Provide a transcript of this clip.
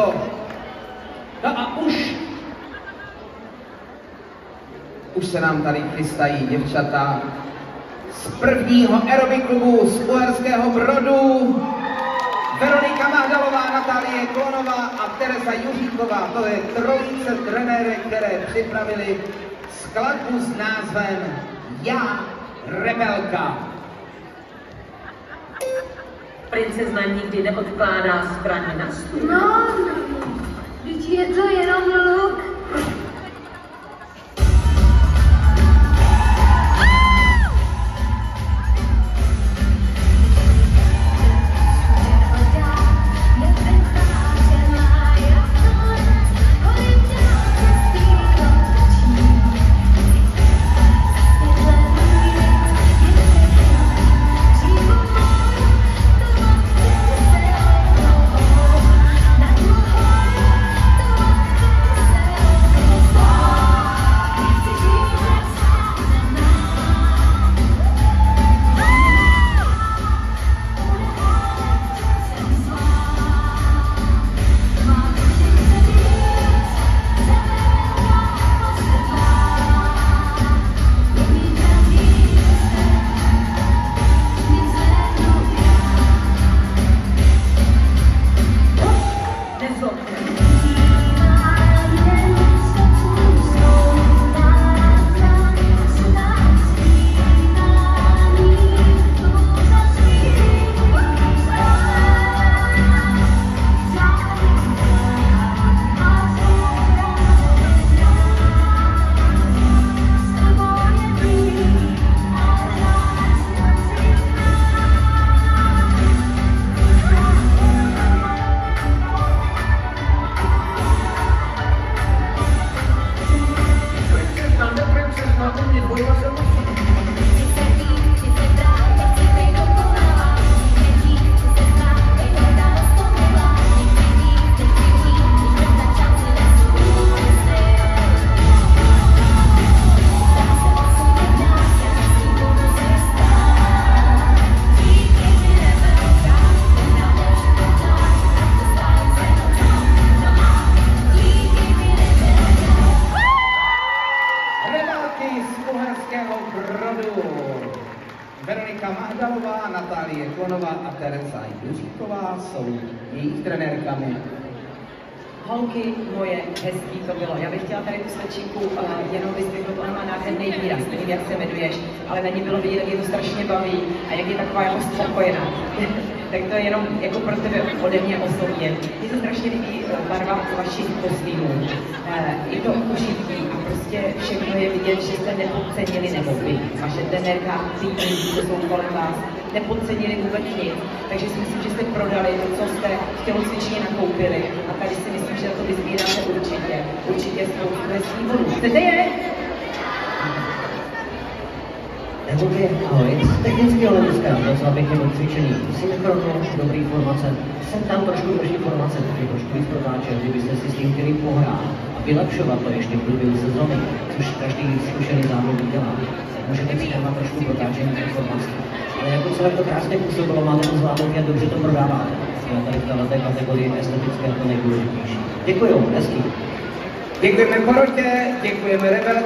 No a už se nám tady chystají děvčata z prvního aerobik klubu z Uherského Brodu. Veronika Mahdalová, Natálie Klonová a Tereza Juříková. To je trojice trenérek, které připravili skladbu s názvem Já, rebelka. Princezna nikdy neodkládá zbraně na stůl. No, vždyť je to jenom luk. Veronika Mahdalová, Natálie Klonová a Tereza Juříková jsou jejich trenérkami. Holky moje, hezký to bylo. Já bych chtěla tady tu slečinku jenom vyzvihnout, ona má nádherný výraz, nevím, jak se jmenuješ, ale na ní bylo vidět, jak je to strašně baví a jak je taková jako spokojená. Tak to je jenom jako pro tebe ode mě osobně. Je to strašně líbí barva vašich kostýmů. Je to ušití a prostě všechno je vidět, že jste nepodcenili, nebo vy, vaše trenérka a týmy, co jsou kolem vás, nepodcenili vůbec nic. Takže si myslím, že jste prodali to, co jste v tělocvičně nakoupili. A tady si myslím, že to vyzbíráte určitě. Určitě spoustu hezkých bodů. Chcete je? Nebudě, ahoj, technicky ale dneska docela pěkně odcvičený. Synchronno, dobrý formace, sem tam trošku drží formace, taky trošku víc protáče, kdybyste si s tím chtěli pohrát a vylepšovat to ještě v průběhu sezóny, což každý zkušený závodník dělá. Můžete si tam trošku protáčení informací. Ale jako celé to krásně působilo, máte to zvládnout, jak dobře to prodáváte. Já tady v té kategorii estetické to nejdůležitější. Děkuju, hezký. Děkujeme Porotě, děkujeme Rebelce.